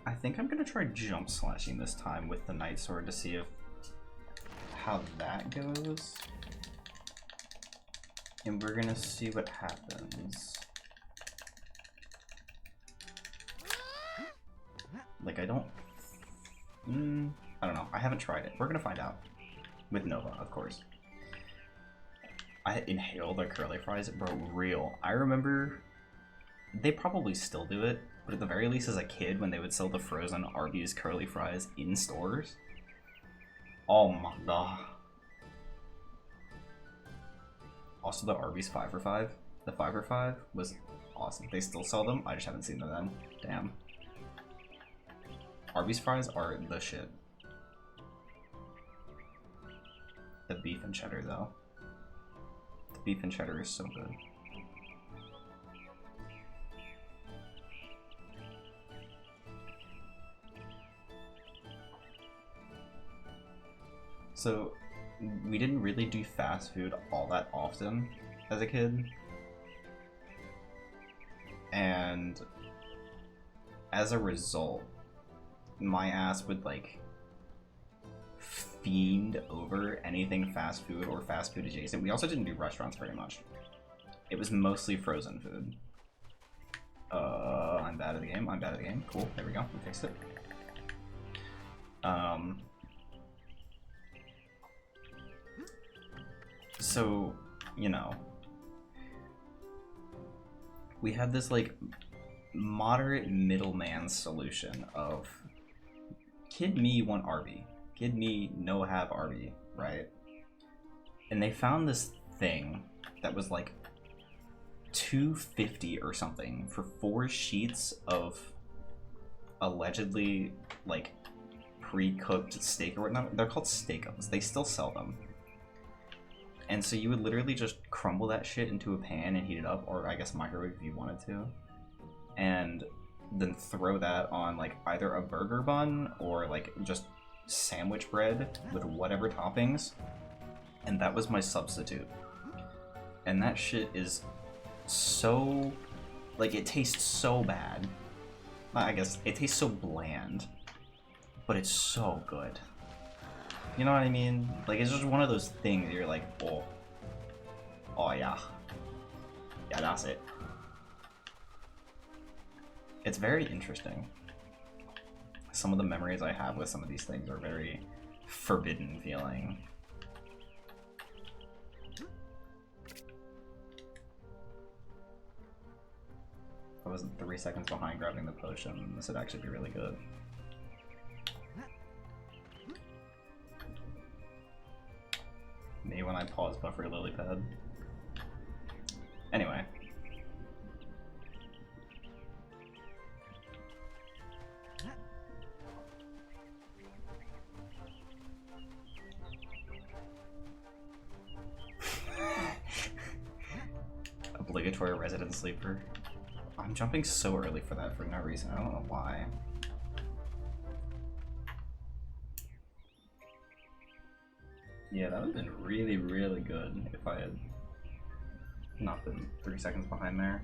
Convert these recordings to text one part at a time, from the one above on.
I think I'm gonna try jump slashing this time with the Night Sword to see how that goes. And we're gonna see what happens. Like, I don't know. I haven't tried it. We're gonna find out. With Nova, of course. I inhale their curly fries, bro, real. I remember, they probably still do it, but at the very least as a kid when they would sell the frozen Arby's curly fries in stores. Oh my god. Also the Arby's 5 for 5. The 5 for 5 was awesome. They still sell them, I just haven't seen them then. Damn. Arby's fries are the shit. The beef and cheddar though. The beef and cheddar is so good. So, we didn't really do fast food all that often as a kid. And as a result, my ass would like fiend over anything fast food or fast food adjacent. We also didn't do restaurants very much. It was mostly frozen food. I'm bad at the game. I'm bad at the game. Cool. There we go. We fixed it. So, you know, we had this like moderate middleman solution of kid me want Arby, kid me no have Arby, right? And they found this thing that was like $2.50 or something for 4 sheets of allegedly like pre-cooked steak or whatnot. They're called steakums. They still sell them. And so you would literally just crumble that shit into a pan and heat it up, or I guess microwave if you wanted to, and then throw that on like either a burger bun or like just sandwich bread with whatever toppings, and that was my substitute. And that shit is so, like, it tastes so bad. I guess it tastes so bland, but it's so good. You know what I mean? Like, it's just one of those things that you're like, oh yeah. Yeah, that's it. It's very interesting. Some of the memories I have with some of these things are very forbidden feeling. If I wasn't 3 seconds behind grabbing the potion, this would actually be really good. Me when I pause buffer lily pad. Anyway. Obligatory resident sleeper. I'm jumping so early for that for no reason. I don't know why. Yeah, that would have been really, really good if I had not been 3 seconds behind there.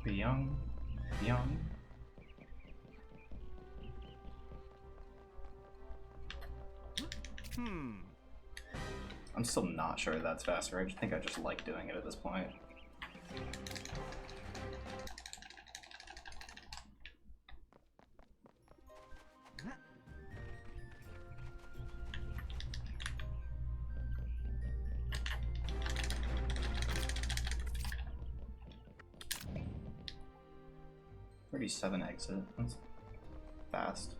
Be young, young. I'm still not sure that's faster. I just think I just like doing it at this point. 37 exit. That's fast.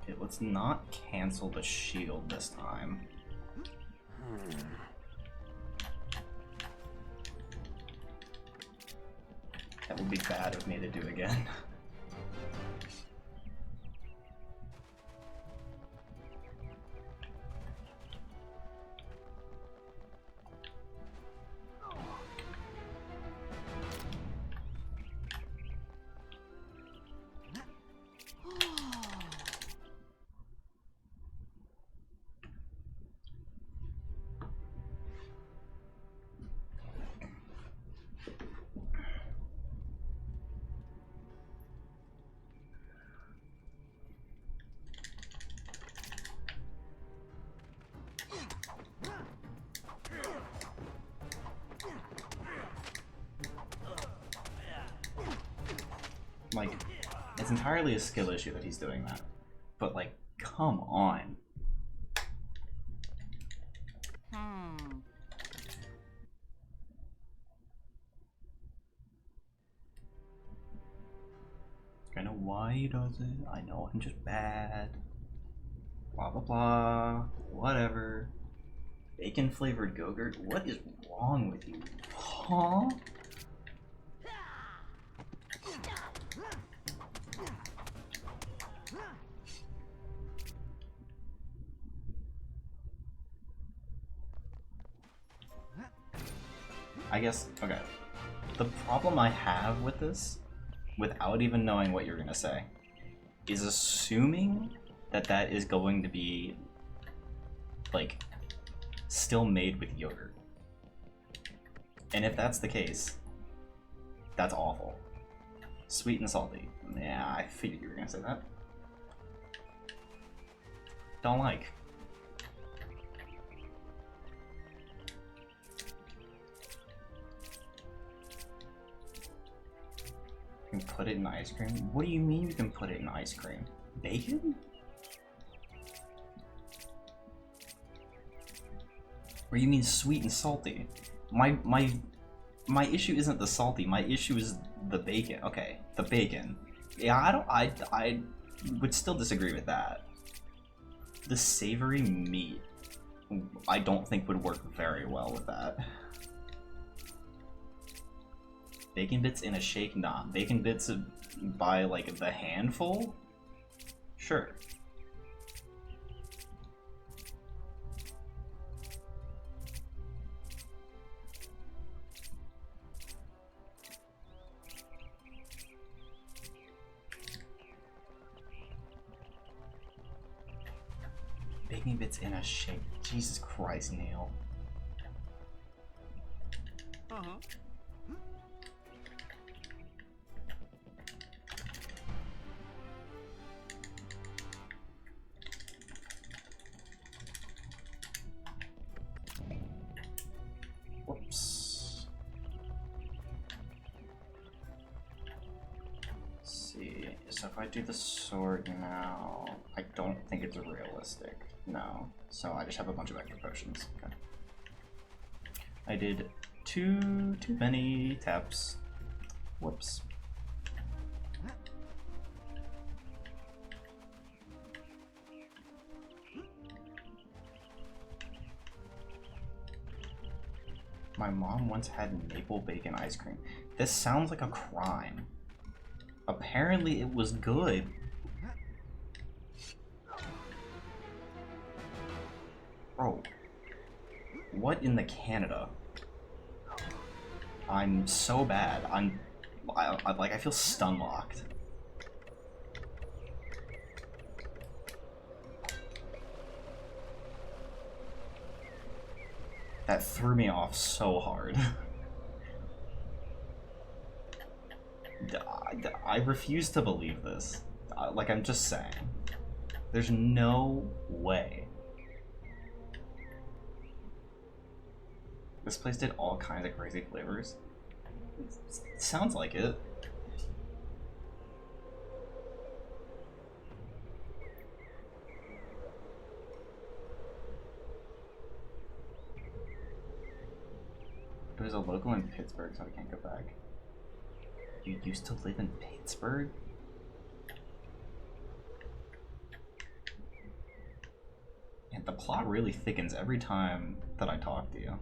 Okay, let's not cancel the shield this time. That would be bad of me to do again. Like, it's entirely a skill issue that he's doing that. But, like, come on. I know why he does it. I know I'm just bad. Blah blah blah. Whatever. Bacon flavored Go-Gurt? What is wrong with you? Huh? I guess, okay. The problem I have with this, without even knowing what you're gonna say, is assuming that that is going to be, like, still made with yogurt. And if that's the case, that's awful. Sweet and salty. Yeah, I figured you were gonna say that. Don't like. You can put it in ice cream? What do you mean you can put it in ice cream? Bacon? Or you mean sweet and salty? My issue isn't the salty, my issue is the bacon. Okay, the bacon. Yeah, I would still disagree with that. The savory meat, I don't think would work very well with that. Bacon bits in a shake? Nah. Bacon bits by, like, the handful? Sure. Bacon bits in a shake. Jesus Christ, Neil. Whoops. Let's see. So if I do the sword now, I don't think it's realistic. No. So I just have a bunch of extra potions. Okay. I did too many taps. Whoops. My mom once had maple bacon ice cream. This sounds like a crime. Apparently it was good. Bro. What in the Canada? I'm so bad. I feel stun locked. That threw me off so hard. I refuse to believe this. Like, I'm just saying. There's no way. This place did all kinds of crazy flavors. It sounds like it. There's a local in Pittsburgh, so I can't go back. You used to live in Pittsburgh? And the plot really thickens every time that I talk to you.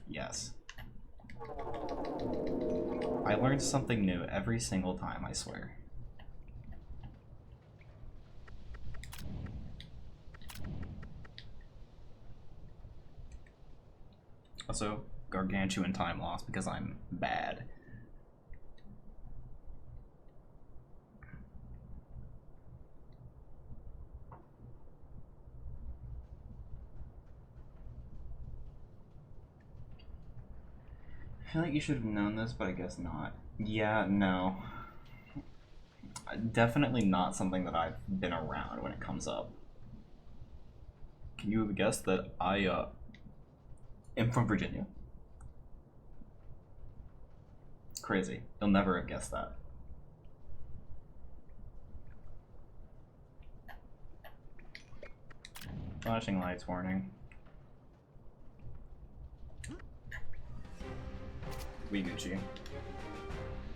Yes. I learned something new every single time, I swear. Also, gargantuan time loss because I'm bad. I feel like you should have known this, but I guess not. Yeah, no. Definitely not something that I've been around when it comes up. Can you have guessed that I am from Virginia? Crazy. You'll never have guessed that. Flashing lights warning. We Gucci.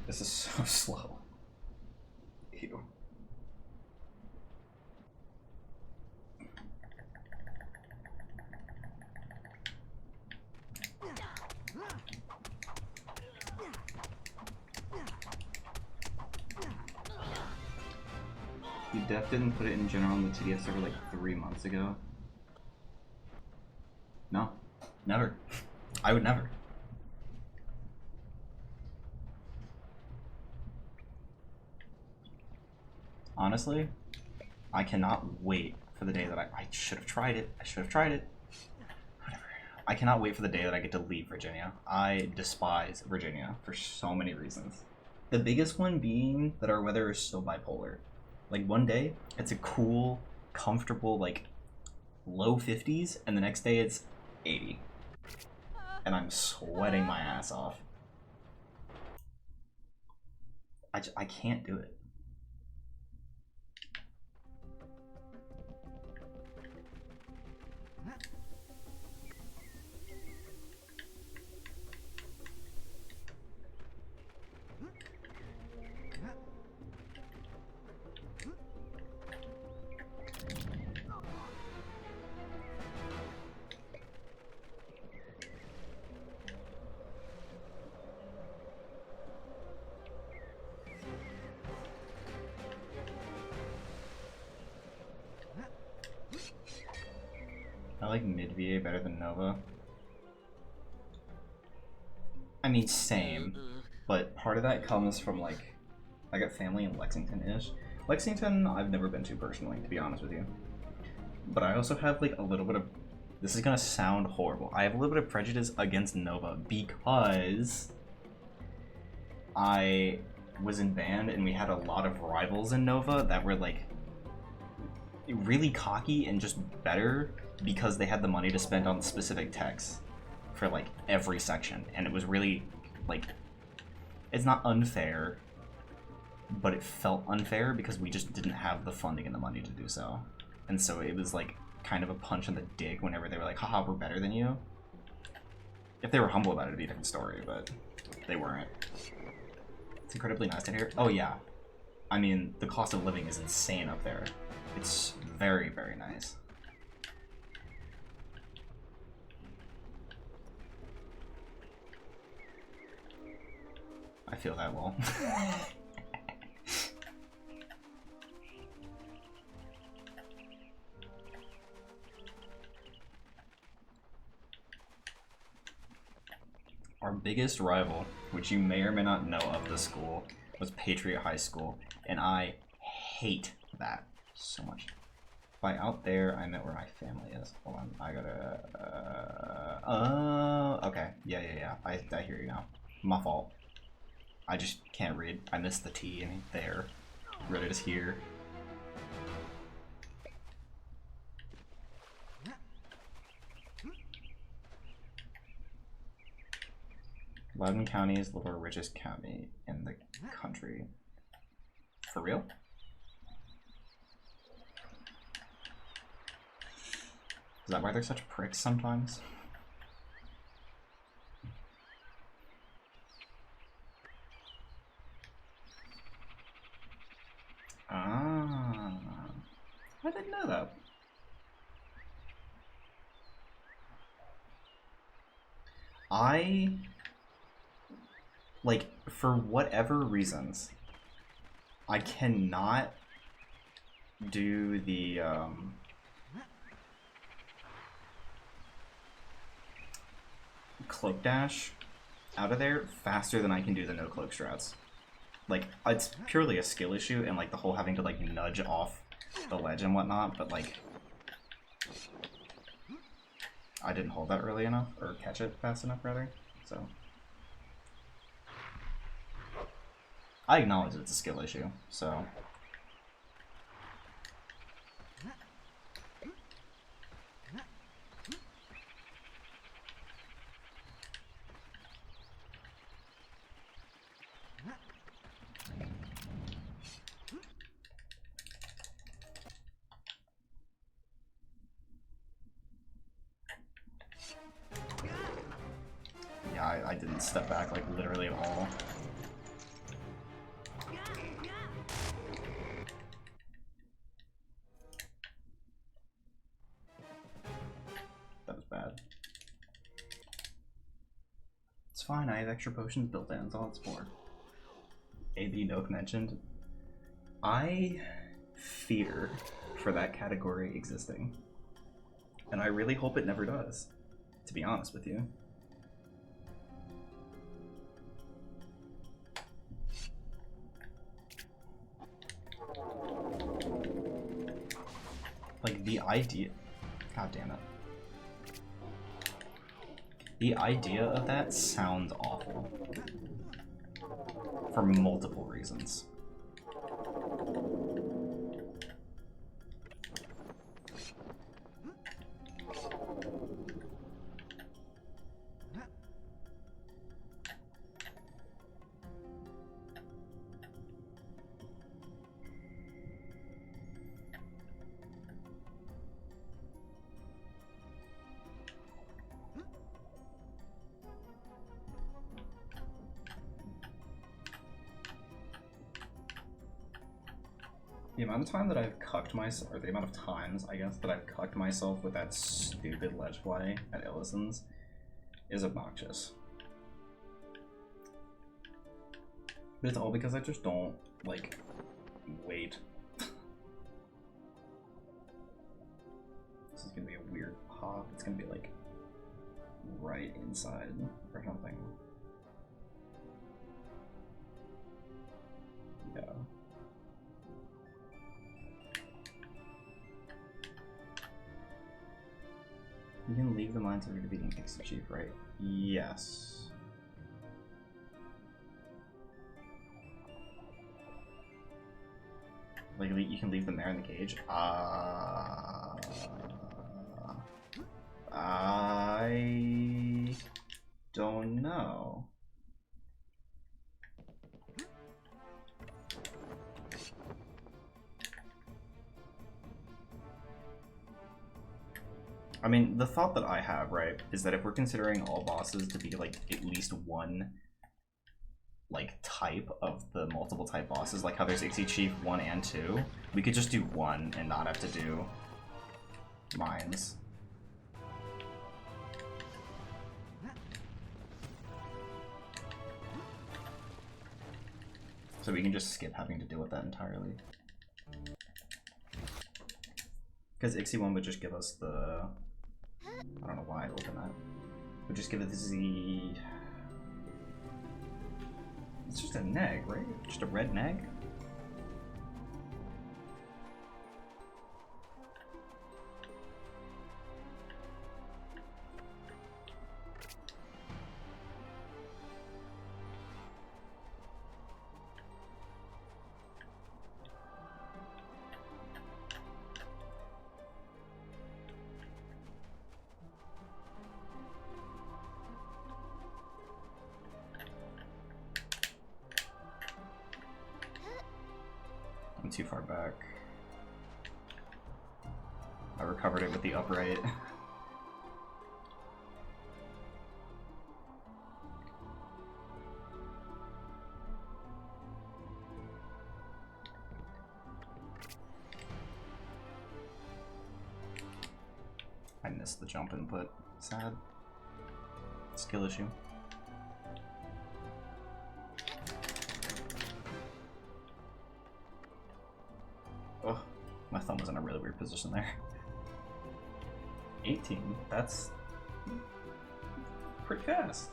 This is so slow. Ew. You def didn't put it in general on the TDF server like 3 months ago? No. Never. I would never. Honestly, I cannot wait for the day that I should have tried it. I should have tried it. Whatever. I cannot wait for the day that I get to leave Virginia. I despise Virginia for so many reasons. The biggest one being that our weather is so bipolar. Like one day, it's a cool, comfortable, like low 50s, and the next day it's 80. And I'm sweating my ass off. I can't do it. I like mid-VA better than Nova. I mean, same, but part of that comes from, like, I got family in Lexington-ish. Lexington, I've never been to personally, to be honest with you. But I also have, like, a little bit of, this is gonna sound horrible, I have a little bit of prejudice against Nova because I was in band and we had a lot of rivals in Nova that were, like, really cocky and just better because they had the money to spend on specific techs for like every section, and it was really like, it's not unfair, but it felt unfair because we just didn't have the funding and the money to do so. And so it was like kind of a punch in the dick whenever they were like, haha, we're better than you. If they were humble about it, it'd be a different story, but they weren't. It's incredibly nice to hear. Oh yeah, I mean, the cost of living is insane up there. It's very, very nice. I feel that well. Our biggest rival, which you may or may not know of the school, was Patriot High School, and I hate that so much. By out there, I meant where my family is. Hold on, I gotta... okay. Yeah. I hear you now. My fault. I just can't read. I missed the T in there. Reddit is here. Loudoun County is the richest county in the country. For real? Is that why they're such pricks sometimes? Ah, I didn't know that. Like, for whatever reasons, I cannot do the, cloak dash out of there faster than I can do the no cloak strats. Like, it's purely a skill issue, and like the whole having to like nudge off the ledge and whatnot, but like I didn't hold that early enough, or catch it fast enough rather, so I acknowledge that it's a skill issue, so yeah, I didn't step back like literally at all. That was bad. It's fine, I have extra potions built in, that's all it's for. AB Nook mentioned, I fear for that category existing. And I really hope it never does, to be honest with you. Like, the idea... God damn it. The idea of that sounds awful. For multiple reasons. The amount of time that I've cucked myself, or the amount of times, I guess, that I've cucked myself with that stupid ledge play at Illison's is obnoxious. But it's all because I just don't, like, wait. This is gonna be a weird pop. It's gonna be, like, right inside or something. Yeah. You can leave the mines after defeating Pixie Chief, right? Yes. Like, you can leave them there in the cage? I don't know. I mean, the thought that I have, right, is that if we're considering all bosses to be, like, at least one, like, type of the multiple type bosses, like how there's Ixie Chief 1 and 2, we could just do 1 and not have to do mines. So we can just skip having to deal with that entirely. Because Ixie 1 would just give us the... I don't know why I opened that. Would just give it the... It's just a neg, right? Just a red neg? Too far back. I recovered it with the upright. missed the jump input. Sad. Skill issue. Oh, my thumb was in a really weird position there. 18, that's pretty fast.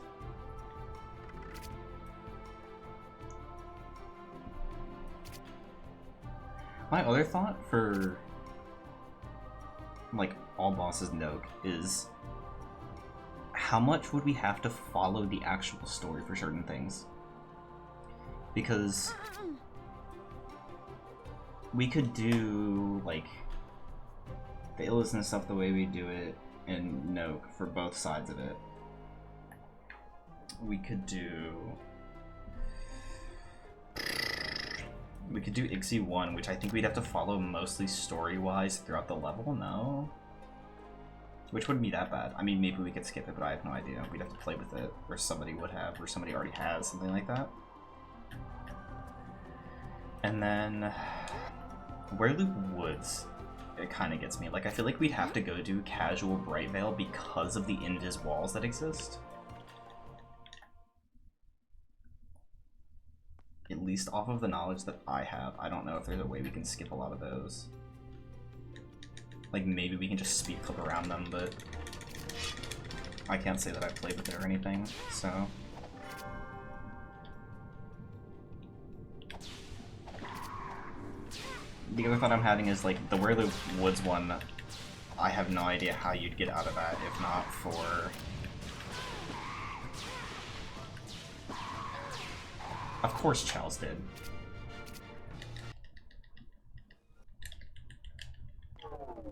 My other thought for like all bosses Noke is how much would we have to follow the actual story for certain things? Because we could do like Phalos and stuff the way we do it in Noke for both sides of it. We could do Ixie 1, which I think we'd have to follow mostly story-wise throughout the level, no? Which wouldn't be that bad. I mean, maybe we could skip it, but I have no idea. We'd have to play with it, or somebody would have, or somebody already has, something like that. And then Wereloop Woods, it kind of gets me. Like, I feel like we'd have to go do casual Brightvale because of the invis walls that exist. At least off of the knowledge that I have, I don't know if there's a way we can skip a lot of those. Like, maybe we can just speed clip around them, but I can't say that I've played with it or anything, so. The other thought I'm having is, like, the Where the Woods one, I have no idea how you'd get out of that if not for... Of course Chels did.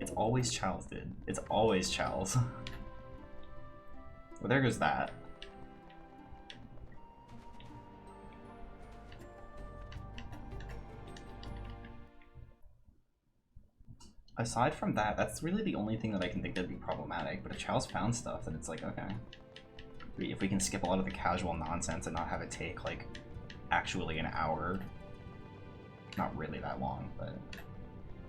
It's always Chels did. It's always Chels. Well, there goes that. Aside from that, that's really the only thing that I can think that'd be problematic, but if Chels found stuff, then it's like, okay. If we can skip a lot of the casual nonsense and not have it take, like, actually an hour. Not really that long, but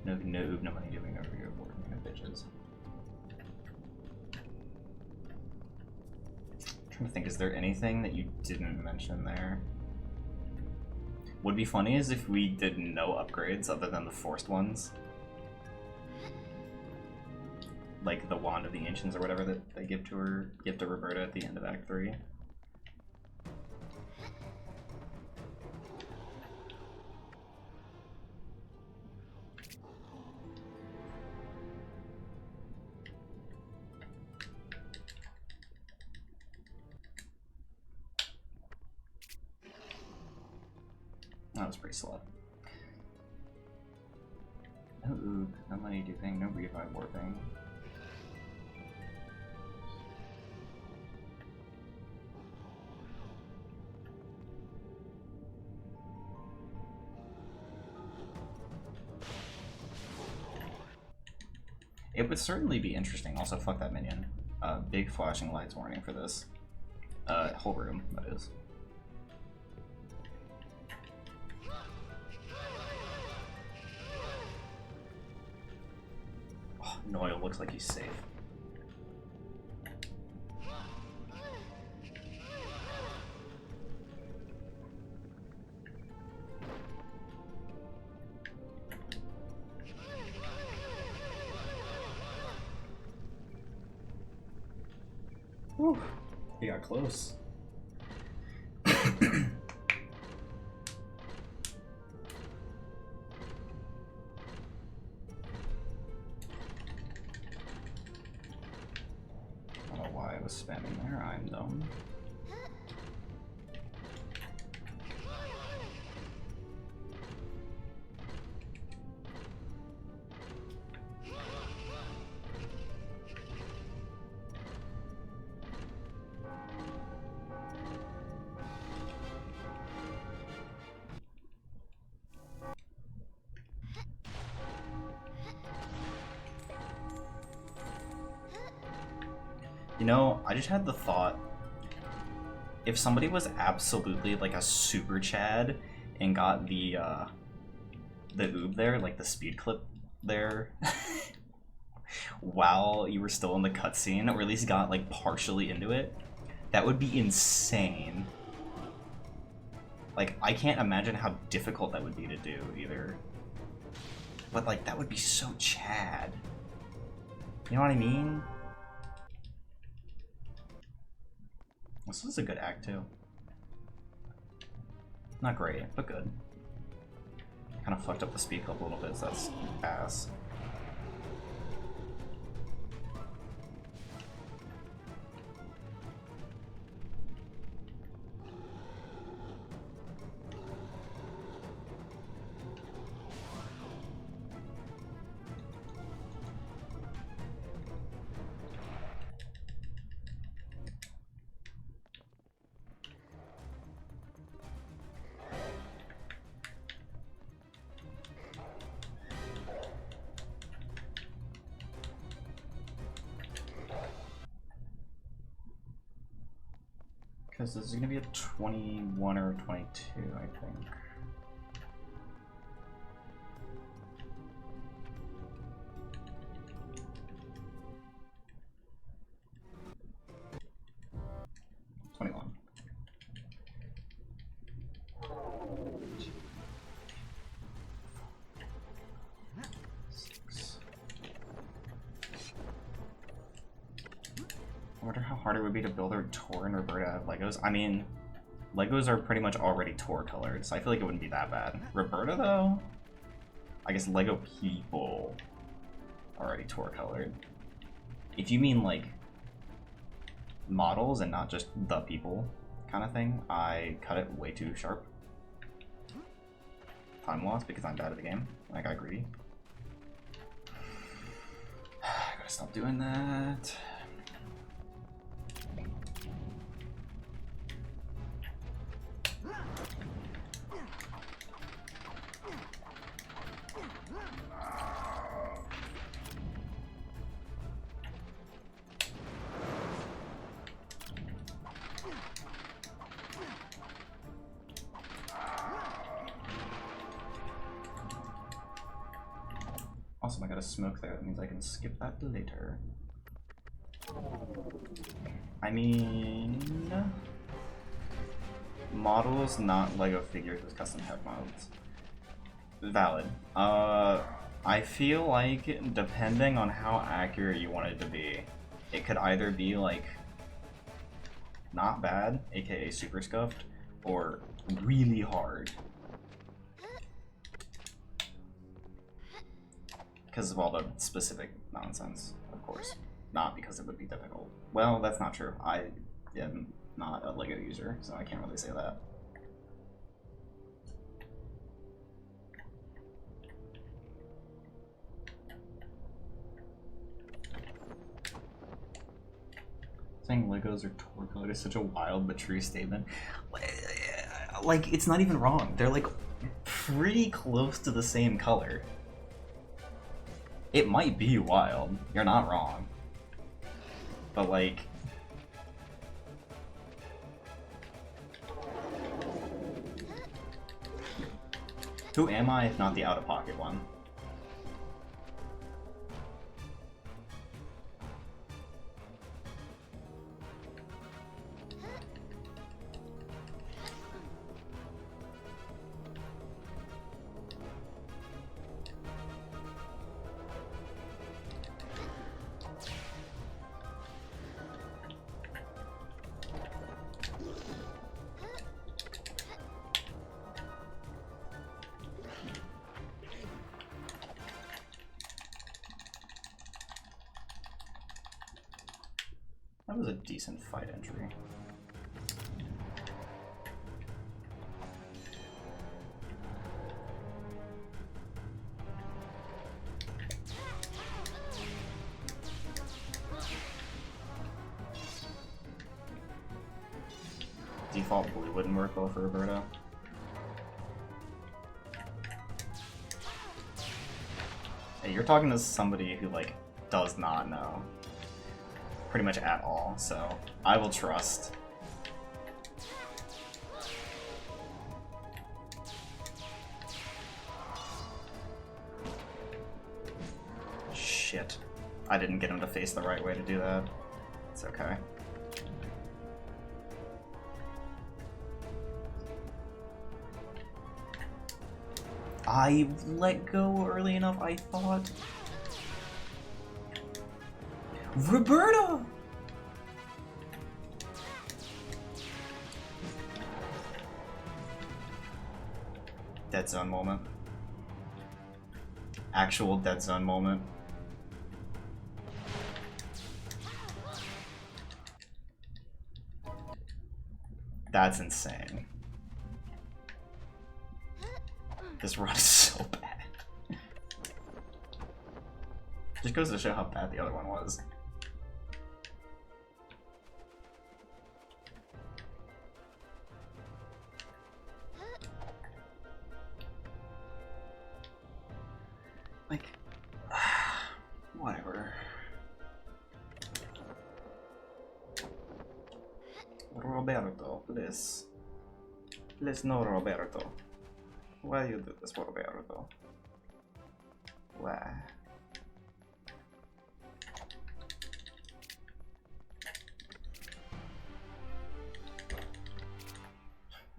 no money doing over your board, no bitches. I'm trying to think, is there anything that you didn't mention there? Would be funny is if we did no upgrades other than the forced ones. Like the Wand of the Ancients or whatever that they give to Roberta at the end of Act 3. That was pretty slow. No Oob, no money duping, no revive warping. It would certainly be interesting. Also, fuck that minion. Big flashing lights warning for this. Whole room, that is. Oh, Noyle looks like he's safe. Whew. He got close. I don't know why I was spamming there, I'm dumb. You know, I just had the thought, if somebody was absolutely like a super Chad and got the oob there, like the speed clip there, while you were still in the cutscene, or at least got like partially into it, that would be insane. Like, I can't imagine how difficult that would be to do either. But like, that would be so Chad. You know what I mean? This is a good act too. Not great, but good. Kind of fucked up the speed clip a little bit, so that's ass. Because this is going to be a 21 or 22, I think. I wonder how hard it would be to build a Tor and Roberta out of Legos. I mean, Legos are pretty much already Tor colored, so I feel like it wouldn't be that bad. Roberta, though? I guess Lego people already Tor colored. If you mean, like, models and not just the people kind of thing, I cut it way too sharp. Time loss because I'm bad at the game. I got greedy. I gotta stop doing that. Awesome, I got a smoke there. That means I can skip that later. I mean, models, not Lego figures with custom head mounts. Valid. I feel like depending on how accurate you want it to be, it could either be like not bad, aka super scuffed, or really hard. Because of all the specific nonsense, of course. Not because it would be difficult. Well, that's not true. I am not a Lego user, so I can't really say that. Saying Legos are Tor colored is such a wild but true statement. Like, it's not even wrong. They're like pretty close to the same color. It might be wild. You're not wrong. But like, who am I if not the out-of-pocket one? That was a decent fight entry. Default blue wouldn't work well for Roberta. Hey, you're talking to somebody who, like, does not know pretty much at all, so I will trust. Shit. I didn't get him to face the right way to do that. It's okay. I let go early enough, I thought. Roberta! Dead zone moment. Actual dead zone moment. That's insane. This run is so bad. Just goes to show how bad the other one was. Like, whatever. Roberto, please. Please, no, Roberto. Why you do this, Roberto? Why?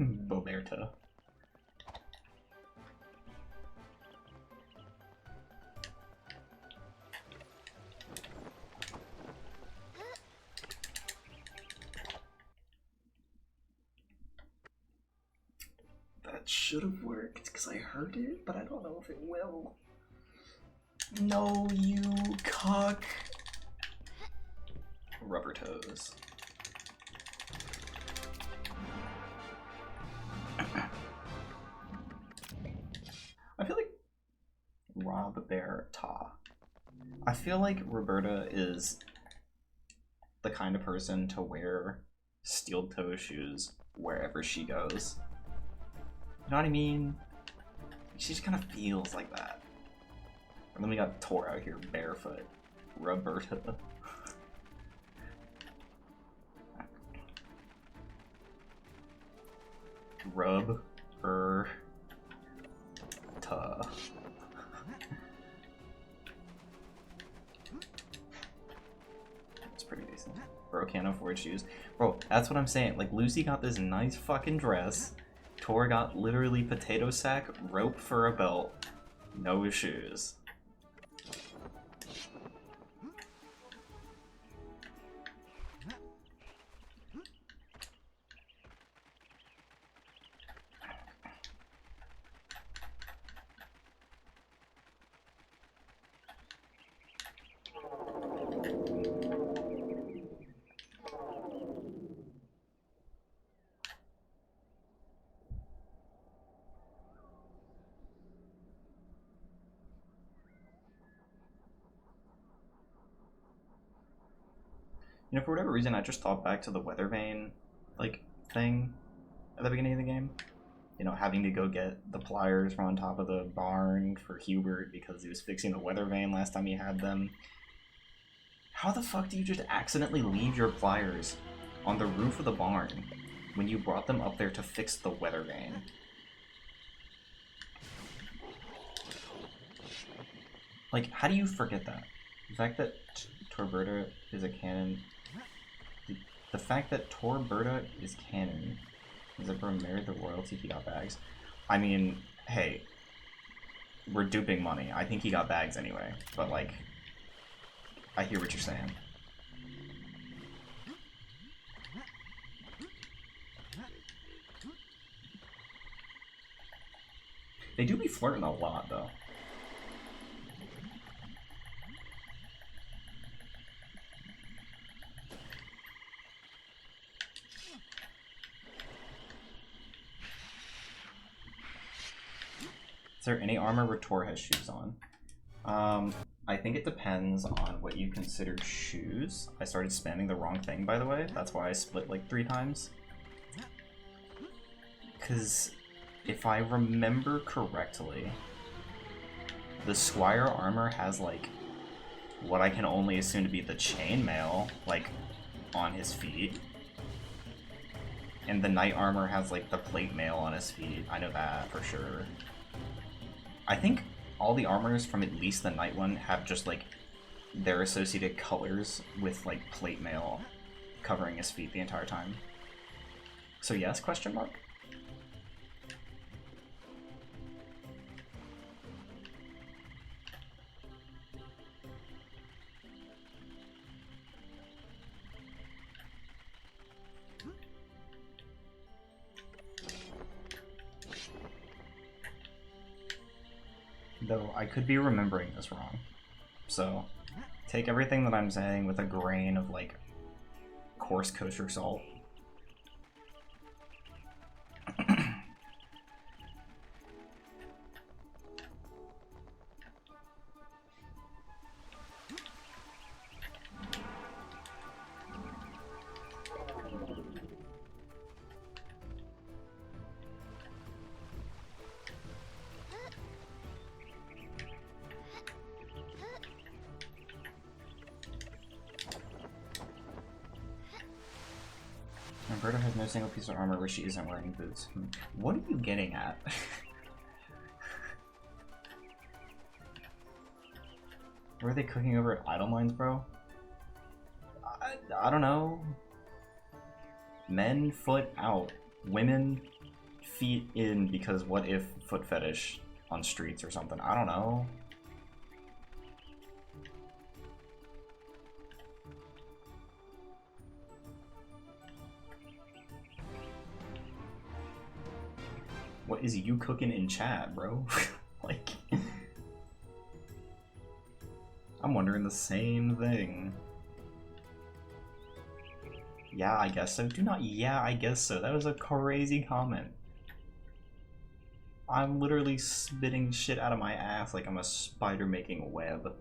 Boberto. That should have worked because I heard it, but I don't know if it will. No, you cock. Rubber toes. I feel like Roberta. I feel like Roberta is the kind of person to wear steel toe shoes wherever she goes. You know what I mean? She just kind of feels like that. And then we got Tor out here barefoot. Roberta. Rub her ta. That's pretty decent. Bro can't afford shoes. Bro, that's what I'm saying. Like, Lucy got this nice fucking dress. Tor got literally potato sack, rope for a belt, no shoes. You know, for whatever reason, I just thought back to the weather vane, like, thing at the beginning of the game. You know, having to go get the pliers from on top of the barn for Hubert because he was fixing the weather vane last time he had them. How the fuck do you just accidentally leave your pliers on the roof of the barn when you brought them up there to fix the weather vane? Like, how do you forget that? The fact that Torberta is a canon... The fact that Torberta is canon is that Bro married the royalty, he got bags. I mean, hey, we're duping money. I think he got bags anyway, but like, I hear what you're saying. They do be flirting a lot, though. Is there any armor where Tor has shoes on? I think it depends on what you consider shoes. I started spamming the wrong thing, by the way. That's why I split like 3 times. Because if I remember correctly, the Squire armor has like what I can only assume to be the chainmail, like, on his feet. And the knight armor has like the plate mail on his feet. I know that for sure. I think all the armors from at least the knight one have just like their associated colors with like plate mail covering his feet the entire time. So yes, question mark? Though I could be remembering this wrong. So take everything that I'm saying with a grain of like coarse kosher salt. Roberta has no single piece of armor where she isn't wearing boots. What are you getting at? Were they cooking over at Idle Mines, bro? I don't know. Men, foot out. Women, feet in, because what if foot fetish on streets or something? I don't know. What is you cooking in chat, bro? Like, I'm wondering the same thing. Yeah, I guess so. Do not, yeah, I guess so. That was a crazy comment. I'm literally spitting shit out of my ass like I'm a spider making a web.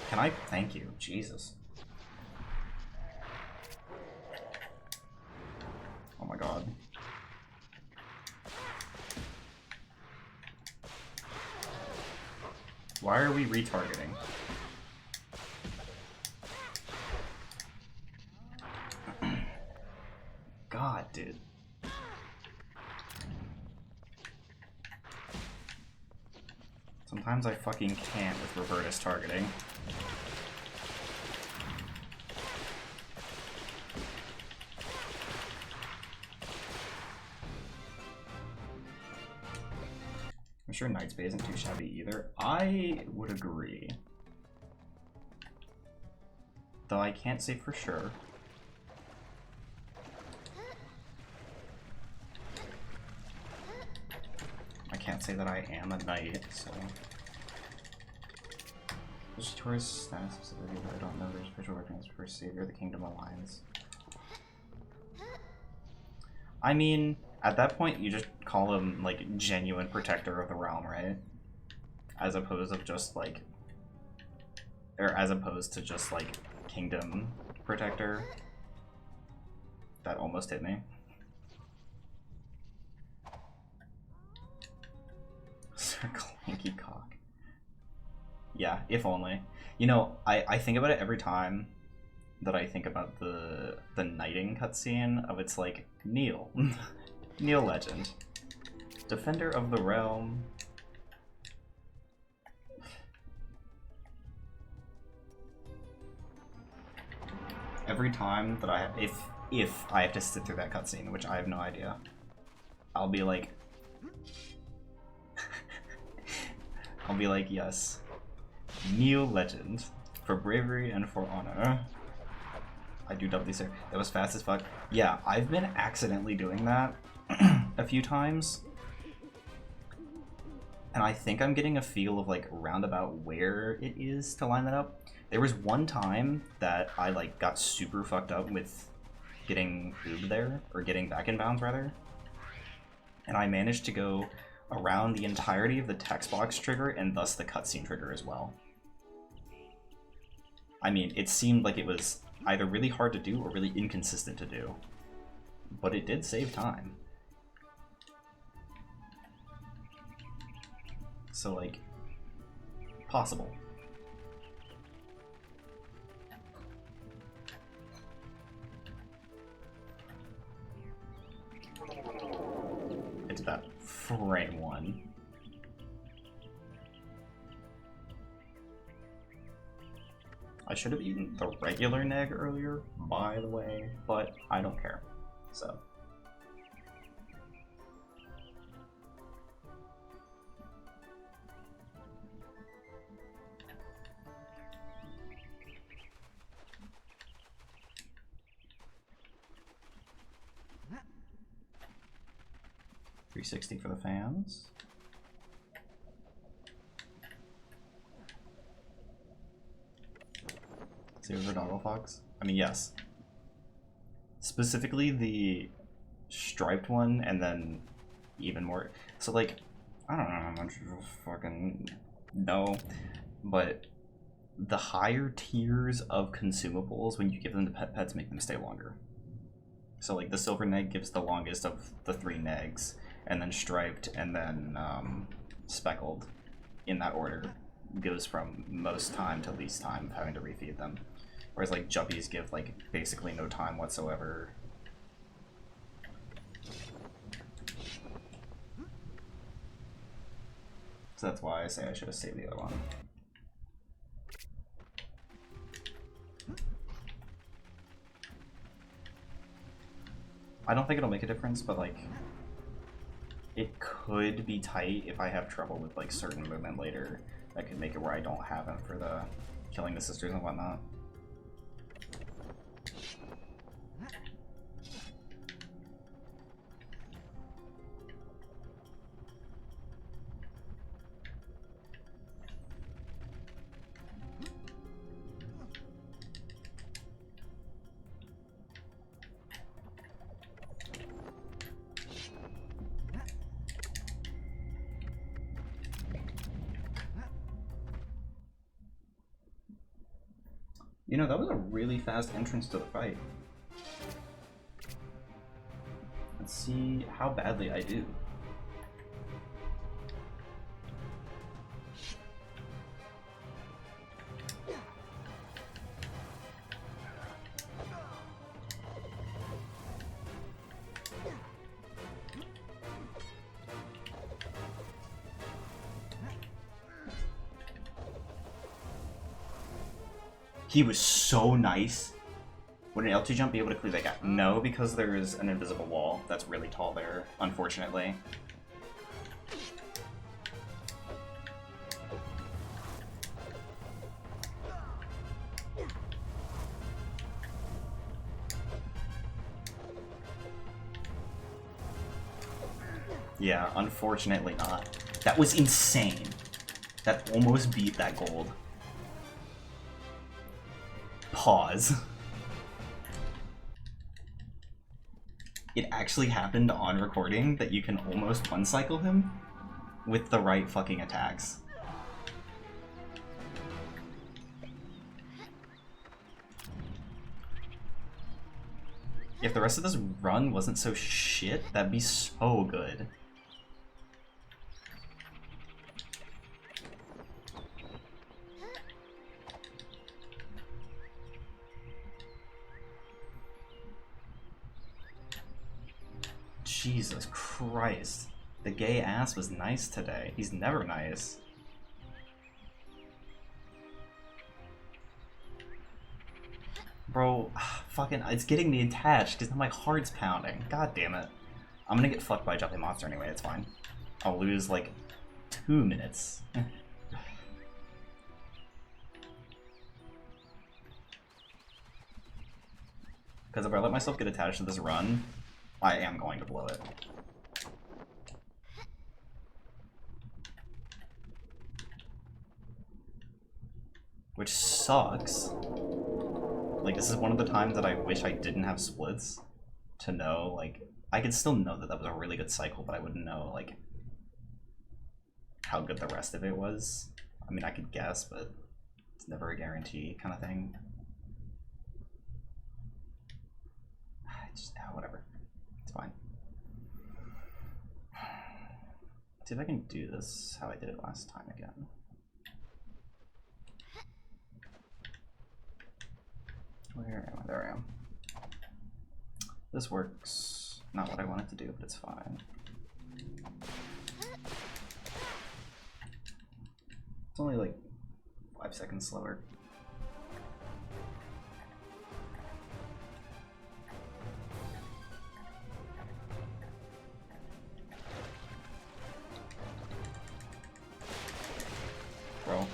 Can I? Thank you. Jesus. Oh my god. Why are we retargeting? God, dude. Sometimes I fucking can't with Roberta's targeting. I'm sure Knight's Bay isn't too shabby either. I would agree. Though I can't say for sure. I can't say that I am a knight, so. There's tourist status specifically, but I don't know there's official recognition for Savior of the Kingdom Alliance. I mean, at that point, you just call him, like, genuine protector of the realm, right? As opposed to just, like... Or as opposed to just, like, kingdom protector. That almost hit me. Sir Clanky Cock. Yeah, if only. You know, I think about it every time that I think about the knighting cutscene of it's like, Neil. Neil Legend. Defender of the Realm. Every time that I if I have to sit through that cutscene, which I have no idea, I'll be like I'll be like, yes. Neil Legend. For bravery and for honor. I do doubly sir. That was fast as fuck. Yeah, I've been accidentally doing that a few times. And I think I'm getting a feel of like roundabout where it is to line that up. There was one time that I like got super fucked up with getting Oob there, or getting back in bounds rather. And I managed to go around the entirety of the text box trigger and thus the cutscene trigger as well. I mean, it seemed like it was either really hard to do or really inconsistent to do. But it did save time. So, like, possible. It's that frame one. I should have eaten the regular neg earlier, by the way, but I don't care. So. $360 for the fans. Save for Doggle Fox? I mean, yes. Specifically the striped one, and then even more. So, like, I don't know how much you fucking know, but the higher tiers of consumables, when you give them to pets, make them stay longer. So, like, the silver neg gives the longest of the 3 negs, and then striped, and then speckled, in that order, goes from most time to least time of having to refeed them. Whereas, like, juppies give, like, basically no time whatsoever. So that's why I say I should have saved the other one. I don't think it'll make a difference, but, like, it could be tight if I have trouble with, like, certain movement later. That could make it where I don't have him for the killing the sisters and whatnot. You know, that was a really fast entrance to the fight. Let's see how badly I do. He was so nice. Would an L2 jump be able to clear that gap? No, because there is an invisible wall that's really tall there, unfortunately. Yeah, unfortunately not. That was insane. That almost beat that gold. Pause. It actually happened on recording that you can almost one-cycle him with the right fucking attacks. If the rest of this run wasn't so shit, that'd be so good. Jesus Christ. The gay ass was nice today. He's never nice. Bro, fucking, it's getting me attached because now my heart's pounding. God damn it. I'm gonna get fucked by a jumping monster anyway, it's fine. I'll lose like 2 minutes. Because if I let myself get attached to this run, I am going to blow it. Which sucks. Like, this is one of the times that I wish I didn't have splits to know, like, I could still know that that was a really good cycle, but I wouldn't know, like, how good the rest of it was. I mean, I could guess, but it's never a guarantee kind of thing. Just, whatever. It's fine. See if I can do this how I did it last time again. Where am I? There I am. This works. Not what I wanted to do, but it's fine. It's only like 5 seconds slower. Bro,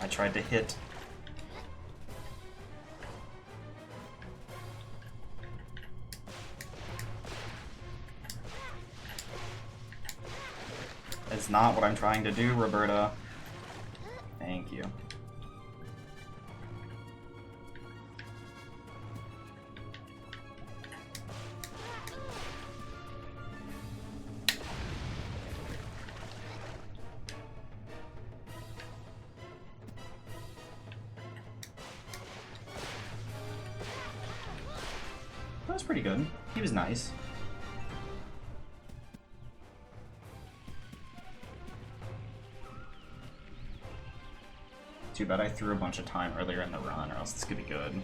I tried to hit. It's not what I'm trying to do, Roberta. Thank you. That was pretty good. He was nice. Too bad I threw a bunch of time earlier in the run, or else this could be good.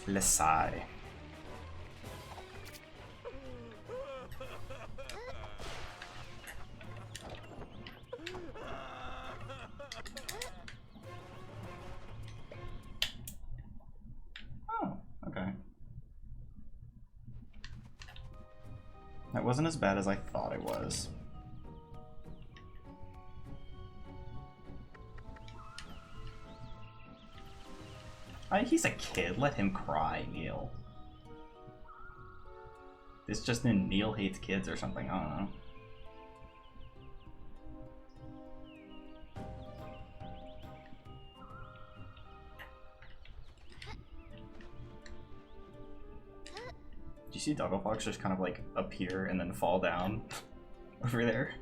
Let's sigh. Oh, okay. That wasn't as bad as I thought it was. He's a kid, let him cry, Neil. It's just in Neil hates kids or something, I don't know. Did you see Dogglefox just kind of like appear and then fall down over there?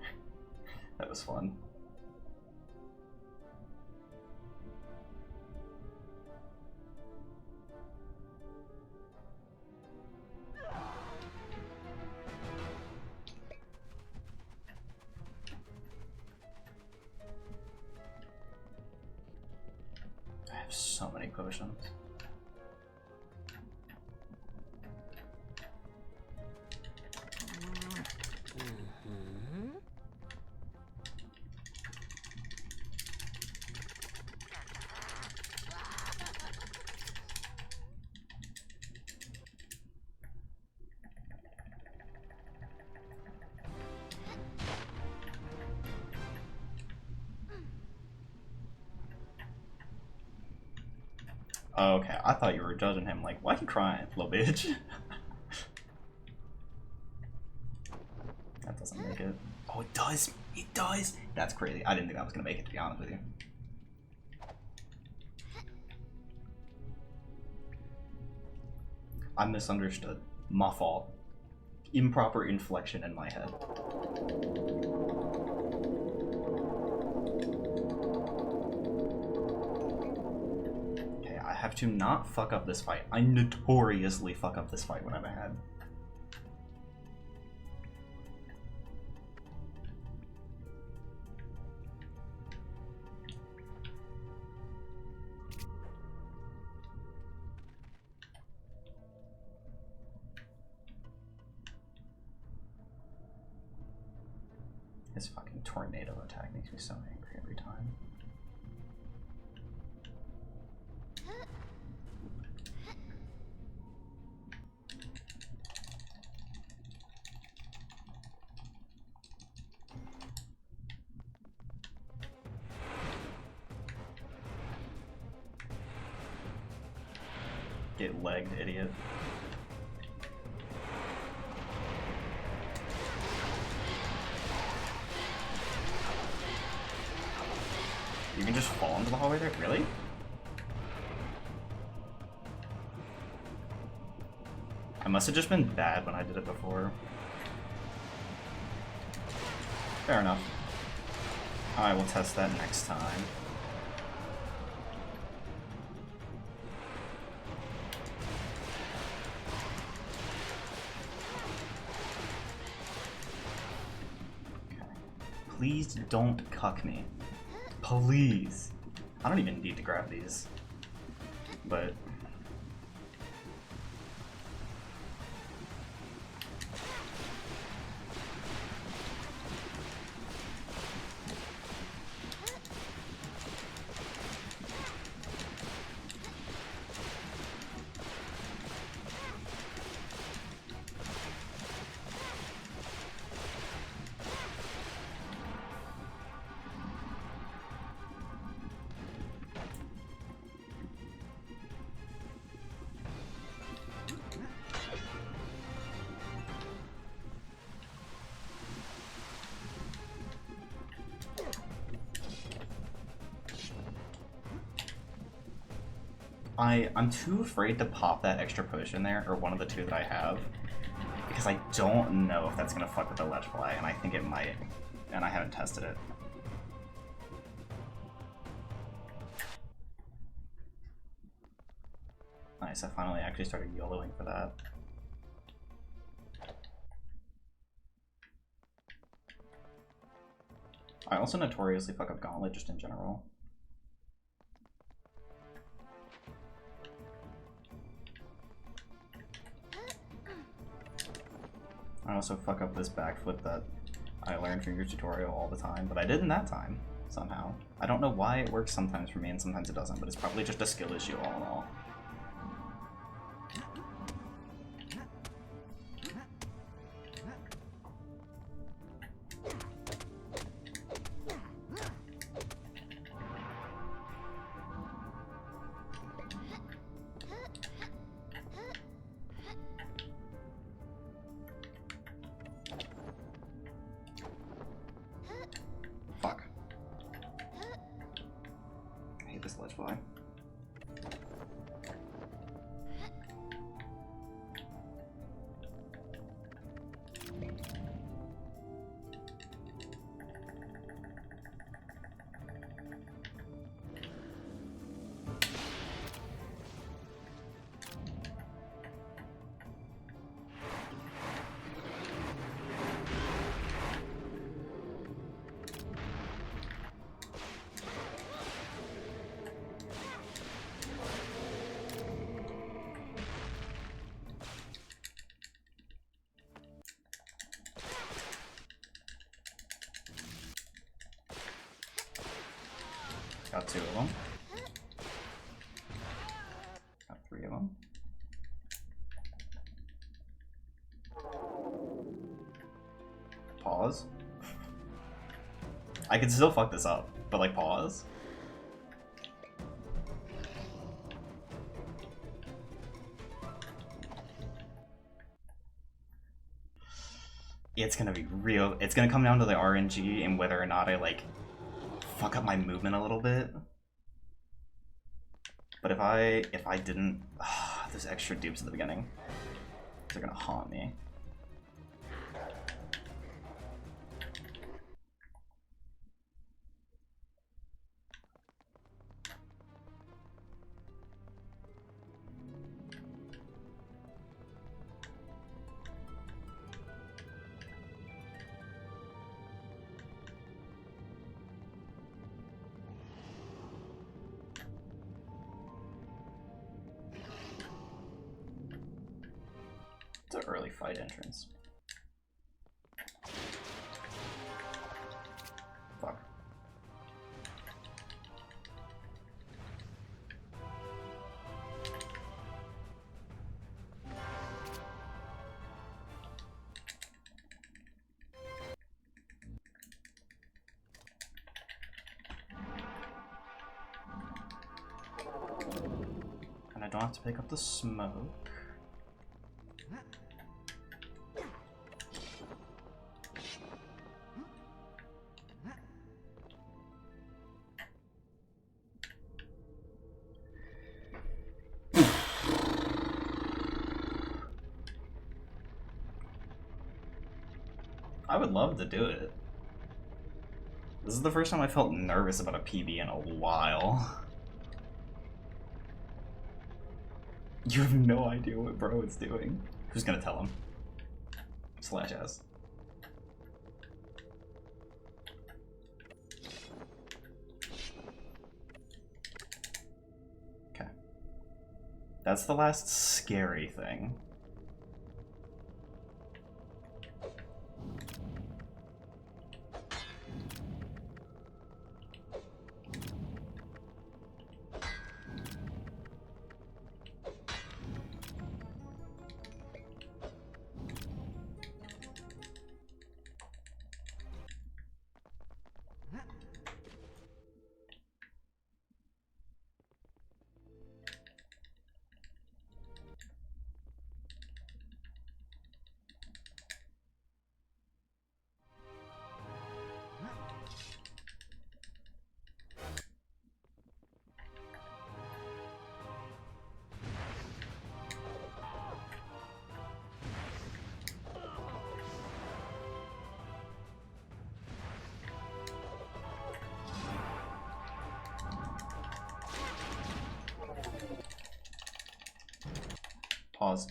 That was fun. So many potions. Oh, okay, I thought you were judging him. Like, why are you crying, little bitch? That doesn't make it. Oh, it does. It does. That's crazy. I didn't think that was gonna make it, to be honest with you. I misunderstood. My fault. Improper inflection in my head. I have to not fuck up this fight. I notoriously fuck up this fight when I'm ahead. His fucking tornado attack makes me so angry every time. Get legged, idiot. You can just fall into the hallway there? Really? I must have just been bad when I did it before. Fair enough. I will test that next time. Please don't cuck me. Please. I don't even need to grab these. But... I'm too afraid to pop that extra potion there, or one of the two that I have, because I don't know if that's going to fuck with the ledge fly, and I think it might, and I haven't tested it. Nice, I finally actually started YOLOing for that. I also notoriously fuck up Gauntlet just in general. I also fuck up this backflip that I learned from your tutorial all the time, but I did in that time, somehow. I don't know why it works sometimes for me and sometimes it doesn't, but it's probably just a skill issue all in all. Got 2 of them. Got 3 of them. Pause. I can still fuck this up, but like pause. It's gonna be real. It's gonna come down to the RNG and whether or not I like fuck up my movement a little bit. But if I didn't, those extra dupes at the beginning, they're gonna haunt me. It's an early fight entrance. Fuck. And I don't have to pick up the smoke. I would love to do it. This is the first time I felt nervous about a PB in a while. You have no idea what bro is doing. Who's gonna tell him? /S. That's the last scary thing. Pause.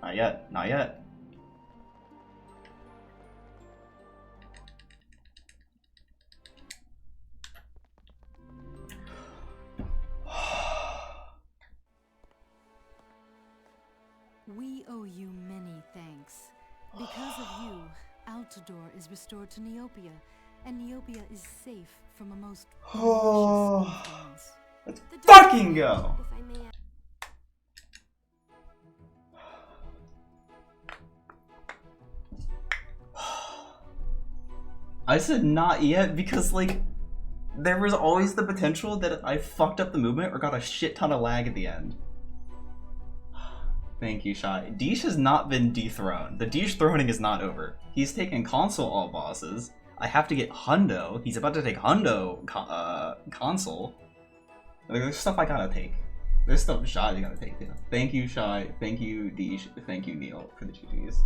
Not yet, not yet. We owe you many thanks. Because of you, Altador is restored to Neopia, and Neopia is safe from a most malicious influence. Let's fucking go! If I may. I said not yet because, like, there was always the potential that I fucked up the movement or got a shit ton of lag at the end. Thank you, Shai. Digi has not been dethroned. The dethroning is not over. He's taken console all bosses. I have to get Hundo. He's about to take Hundo console. There's stuff I gotta take. There's stuff Shai's gotta take too. Thank you, Shai. Thank you, Digi. Thank you, Neil, for the GGs.